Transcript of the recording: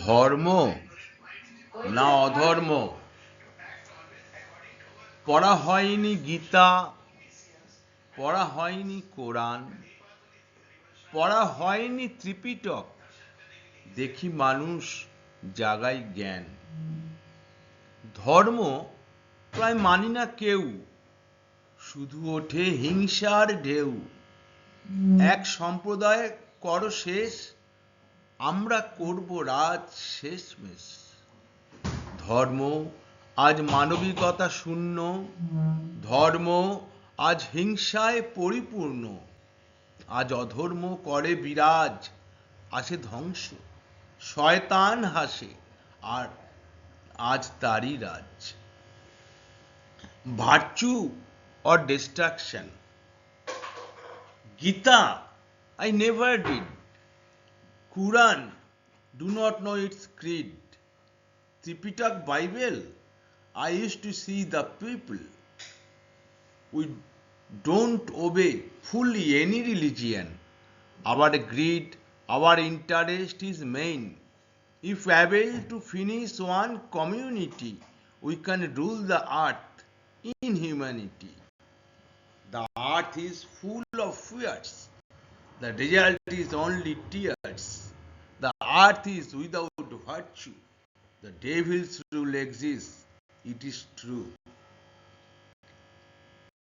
ধর্ম না অধর্ম? পড়া হয়নি গীতা, পড়া হয়নি কোরআন, পড়া হয়নি ত্রিপিটক, দেখি মানুষ জাগায় জ্ঞান। ধর্ম প্রায় মানি না কেউ, শুধু ওঠে হিংসার ঢেউ। এক সম্প্রদায় কর শেষ, আমরা করব রাজ শেষমেশ। ধর্ম আজ মানবিকতা শূন্য, ধর্ম আজ হিংসায় পরিপূর্ণ। আজ অধর্ম করে বিরাজ, আসে ধ্বংস, শয়তান হাসে, আর আজ তারই রাজ। Virtue or destruction? Gita, I never did. Quran, do not know its creed. Tripitak Bible, I used to see the people. We don't obey fully any religion. Our greed, our interest is main. If able to finish one community, we can rule the earth in humanity. The earth is full of fears. The result is only tears. The earth is without virtue. The devil's rule exists. It is true.